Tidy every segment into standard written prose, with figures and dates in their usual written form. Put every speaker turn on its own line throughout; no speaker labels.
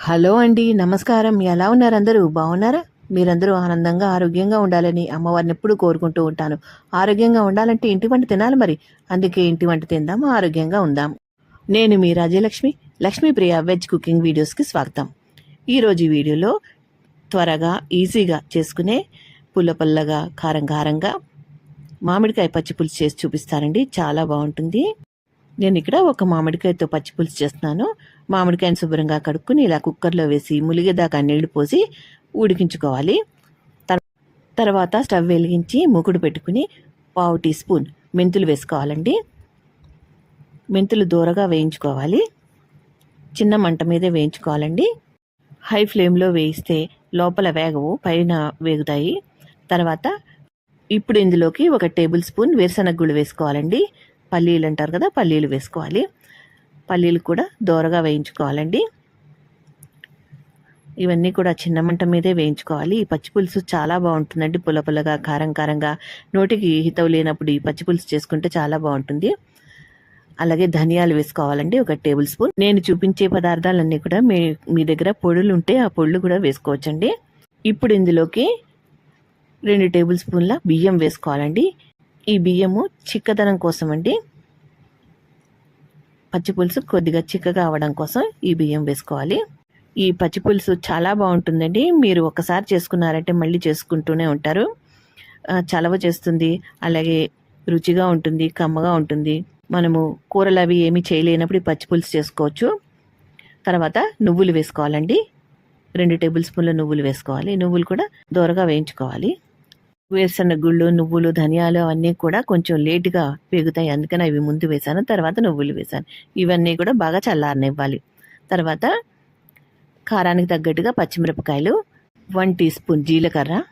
Hello అండి, నమస్కారం. ఎలా ఉన్నారు? అందరూ బాగున్నారా? మీరందరూ ఆనందంగా ఆరోగ్యంగా ఉండాలని అమ్మవారిని ఎప్పుడూ కోరుకుంటూ ఉంటాను. ఆరోగ్యంగా ఉండాలంటే ఇంటి వంట తినాలి మరి. అందుకే ఇంటి వంట తిందాం, ఆరోగ్యంగా ఉందాం. నేను మీ రాజ్యలక్ష్మి, లక్ష్మీప్రియ వెజ్ కుకింగ్ వీడియోస్కి స్వాగతం. ఈరోజు వీడియోలో త్వరగా ఈజీగా చేసుకునే పుల్లగా కారం కారంగా మామిడికాయ పచ్చి పులుసు చేసి చూపిస్తానండి. చాలా బాగుంటుంది. నేను ఇక్కడ ఒక మామిడికాయతో పచ్చి పులుసు చేస్తున్నాను. మామిడికాయను శుభ్రంగా కడుక్కుని ఇలా కుక్కర్లో వేసి ములిగేదాకా నీళ్లు పోసి ఉడికించుకోవాలి. తర్వాత స్టవ్ వెలిగించి మూకుడు పెట్టుకుని 1/2 టీ స్పూన్ మెంతులు వేసుకోవాలండి. మెంతులు దూరగా వేయించుకోవాలి. చిన్న మంట మీదే వేయించుకోవాలండి. హై ఫ్లేమ్లో వేయిస్తే లోపల వేగవు, పైన వేగుతాయి. తర్వాత ఇప్పుడు ఇందులోకి 1 టేబుల్ స్పూన్ వేరుశనగ గుళ్ళు వేసుకోవాలండి. పల్లీలు అంటారు కదా, పల్లీలు వేసుకోవాలి. పల్లీలు కూడా దోరగా వేయించుకోవాలండి. ఇవన్నీ కూడా చిన్న మంట మీదే వేయించుకోవాలి. ఈ పచ్చి పులుసు చాలా బాగుంటుందండి. పుల్లగా కారం కారంగా నోటికి హితవు లేనప్పుడు ఈ పచ్చి పులుసు చేసుకుంటే చాలా బాగుంటుంది. అలాగే ధనియాలు వేసుకోవాలండి, 1 టేబుల్ స్పూన్. నేను చూపించే పదార్థాలన్నీ కూడా మీ దగ్గర పొడులు ఉంటే ఆ పొడులు కూడా వేసుకోవచ్చండి. ఇప్పుడు ఇందులోకి 2 టేబుల్ స్పూన్ల బియ్యం వేసుకోవాలండి. ఈ బియ్యము చిక్కదనం కోసం అండి. పచ్చి పులుసు కొద్దిగా చిక్కగా అవ్వడం కోసం ఈ బియ్యం వేసుకోవాలి. ఈ పచ్చి పులుసు చాలా బాగుంటుందండి. మీరు ఒకసారి చేసుకున్నారంటే మళ్ళీ చేసుకుంటూనే ఉంటారు. చలవ చేస్తుంది, అలాగే రుచిగా ఉంటుంది, కమ్మగా ఉంటుంది. మనము కూరలు అవి ఏమీ చేయలేనప్పుడు ఈ పచ్చి పులుసు చేసుకోవచ్చు. తర్వాత నువ్వులు వేసుకోవాలండి. 2 టేబుల్ స్పూన్ల నువ్వులు వేసుకోవాలి. నువ్వులు కూడా దోరగా వేయించుకోవాలి. వేరుశనగ గుళ్ళు, నువ్వులు, ధనియాలు అవన్నీ కూడా కొంచెం లేటుగా వేగుతాయి, అందుకని అవి ముందు వేసాను. తర్వాత నువ్వులు వేసాను. ఇవన్నీ కూడా బాగా చల్లారనివ్వాలి. తర్వాత కారానికి తగ్గట్టుగా పచ్చిమిరపకాయలు, 1 టీ స్పూన్ జీలకర్ర,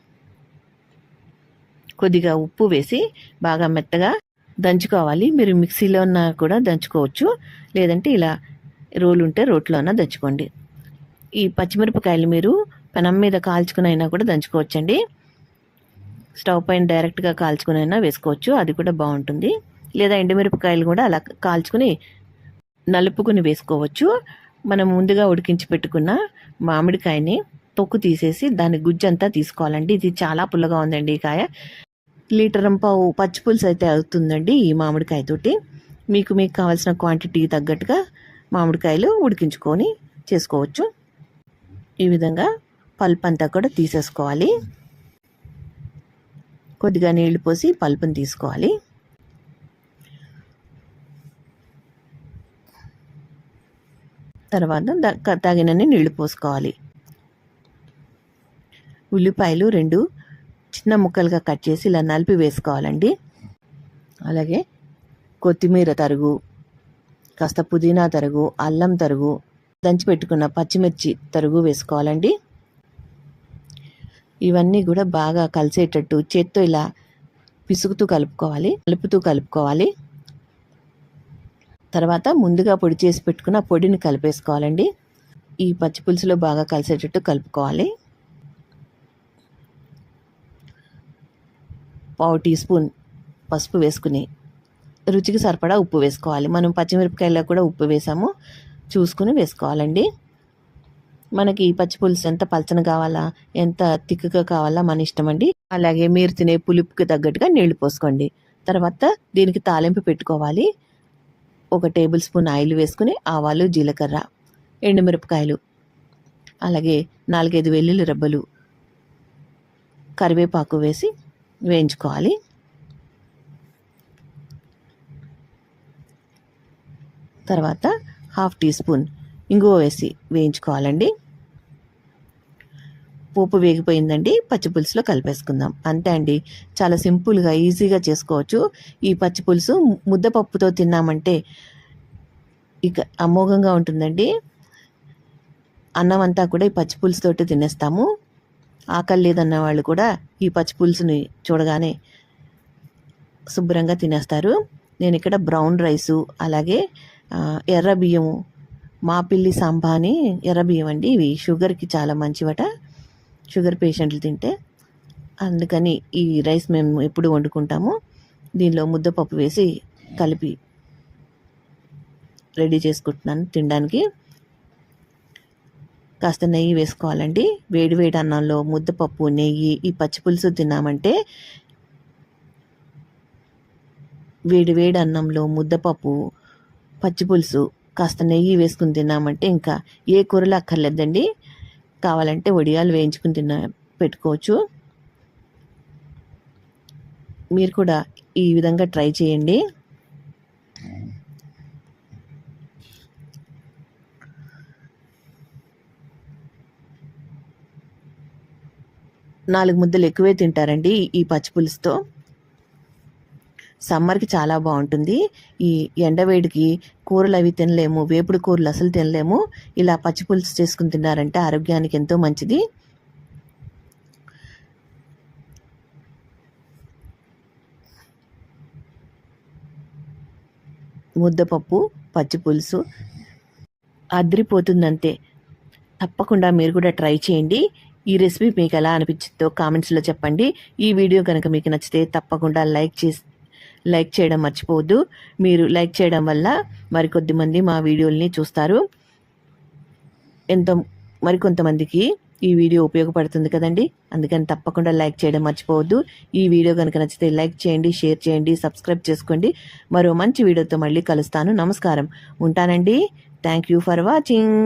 కొద్దిగా ఉప్పు వేసి బాగా మెత్తగా దంచుకోవాలి. మీరు మిక్సీలో ఉన్నా కూడా దంచుకోవచ్చు, లేదంటే ఇలా రోలు ఉంటే రోట్లోనా దంచుకోండి. ఈ పచ్చిమిరపకాయలు మీరు పెనం మీద కాల్చుకుని అయినా కూడా దంచుకోవచ్చండి. స్టవ్ పైన డైరెక్ట్గా కాల్చుకుని అయినా వేసుకోవచ్చు, అది కూడా బాగుంటుంది. లేదా ఎండుమిరపకాయలు కూడా అలా కాల్చుకుని నలుపుకుని వేసుకోవచ్చు. మనం ముందుగా ఉడికించి పెట్టుకున్న మామిడికాయని తొక్కు తీసేసి దాని గుజ్జంతా తీసుకోవాలండి. ఇది చాలా పుల్లగా ఉందండి ఈ కాయ. 1.5 లీటర్ పచ్చి పులుసు అయితే అవుతుందండి ఈ మామిడికాయతోటి. మీకు కావాల్సిన క్వాంటిటీ తగ్గట్టుగా మామిడికాయలు ఉడికించుకొని చేసుకోవచ్చు. ఈ విధంగా పల్ప్ అంతా కూడా తీసేసుకోవాలి. కొద్దిగా నీళ్లు పోసి పల్పుని తీసుకోవాలి. తర్వాత తగినన్ని నీళ్లు పోసుకోవాలి. ఉల్లిపాయలు 2 చిన్న ముక్కలుగా కట్ చేసి ఇలా నలిపి వేసుకోవాలండి. అలాగే కొత్తిమీర తరుగు, కాస్త పుదీనా తరుగు, అల్లం తరుగు, దంచి పెట్టుకున్న పచ్చిమిర్చి తరుగు వేసుకోవాలండి. ఇవన్నీ కూడా బాగా కలిసేటట్టు చేత్తో ఇలా పిసుకుతూ కలుపుకోవాలి. తర్వాత ముందుగా పొడి చేసి పెట్టుకున్న పొడిని కలిపేసుకోవాలండి. ఈ పచ్చి పులుసులో బాగా కలిసేటట్టు కలుపుకోవాలి. 1/2 టీ స్పూన్ పసుపు వేసుకుని రుచికి సరిపడా ఉప్పు వేసుకోవాలి. మనం పచ్చిమిరపకాయల్లో కూడా ఉప్పు వేసాము, చూసుకుని వేసుకోవాలండి. మనకి ఈ పచ్చి పులుసు ఎంత పలచన కావాలా, ఎంత తిక్కుగా కావాలా మన ఇష్టం అండి. అలాగే మీరు తినే పులుపుకి తగ్గట్టుగా నీళ్లు పోసుకోండి. తర్వాత దీనికి తాలింపు పెట్టుకోవాలి. 1 టేబుల్ స్పూన్ ఆయిల్ వేసుకుని ఆవాలు, జీలకర్ర, ఎండుమిరపకాయలు, అలాగే 4-5 వెల్లుల్లి రెబ్బలు, కరివేపాకు వేసి వేయించుకోవాలి. తర్వాత 1/2 టీ స్పూన్ ఇంగువ వేసి వేయించుకోవాలండి. పోపు వేగిపోయిందండి, పచ్చి పులుసులో కలిపేసుకుందాం. అంతే అండి, చాలా సింపుల్గా ఈజీగా చేసుకోవచ్చు. ఈ పచ్చి పులుసు ముద్దపప్పుతో తిన్నామంటే ఇక అమోఘంగా ఉంటుందండి. అన్నం అంతా కూడా ఈ పచ్చి పులుసుతోటి తినేస్తాము. ఆకలి లేదన్న వాళ్ళు కూడా ఈ పచ్చి పులుసుని చూడగానే శుభ్రంగా తినేస్తారు. నేను ఇక్కడ బ్రౌన్ రైసు, అలాగే ఎర్ర బియ్యము, మాపిల్లి సాంబా అని ఎర్ర బియ్యం అండి, ఇవి షుగర్కి చాలా మంచివట, షుగర్ పేషెంట్లు తింటే. అందుకని ఈ రైస్ మేము ఎప్పుడు వండుకుంటాము. దీనిలో ముద్దపప్పు వేసి కలిపి రెడీ చేసుకుంటున్నాను తినడానికి. కాస్త నెయ్యి వేసుకోవాలండి. వేడి వేడి అన్నంలో ముద్దపప్పు, నెయ్యి, ఈ పచ్చిపులుసు తిన్నామంటే, వేడి వేడి అన్నంలో ముద్దపప్పు, పచ్చిపులుసు, కాస్త నెయ్యి వేసుకుని తిన్నామంటే ఇంకా ఏ కూరలు అక్కర్లేదండి. కావాలంటే వడియాలు వేయించుకుని పెట్టుకోవచ్చు. మీరు కూడా ఈ విధంగా ట్రై చేయండి. నాలుగు ముద్దలు ఎక్కువే తింటారండి ఈ పచ్చిపులుసుతో. సమ్మర్కి చాలా బాగుంటుంది. ఈ ఎండవేడికి కూరలు అవి తినలేము, వేపుడు కూరలు అసలు తినలేము. ఇలా పచ్చిపులుసు చేసుకుని తిన్నారంటే ఆరోగ్యానికి ఎంతో మంచిది. ముద్దపప్పు, పచ్చిపులుసు అద్రిపోతుందంతే. తప్పకుండా మీరు కూడా ట్రై చేయండి. ఈ రెసిపీ మీకు ఎలా అనిపించిందో కామెంట్స్లో చెప్పండి. ఈ వీడియో కనుక మీకు నచ్చితే తప్పకుండా లైక్ చేయడం మర్చిపోవద్దు. మీరు లైక్ చేయడం వల్ల మరికొద్ది మంది మా వీడియోల్ని చూస్తారు. మరికొంతమందికి ఈ వీడియో ఉపయోగపడుతుంది కదండి. అందుకని తప్పకుండా లైక్ చేయడం మర్చిపోవద్దు. ఈ వీడియో కనుక నచ్చితే లైక్ చేయండి, షేర్ చేయండి, సబ్స్క్రైబ్ చేసుకోండి. మరో మంచి వీడియోతో మళ్ళీ కలుస్తాను. నమస్కారం. ఉంటానండి. Thank you for watching.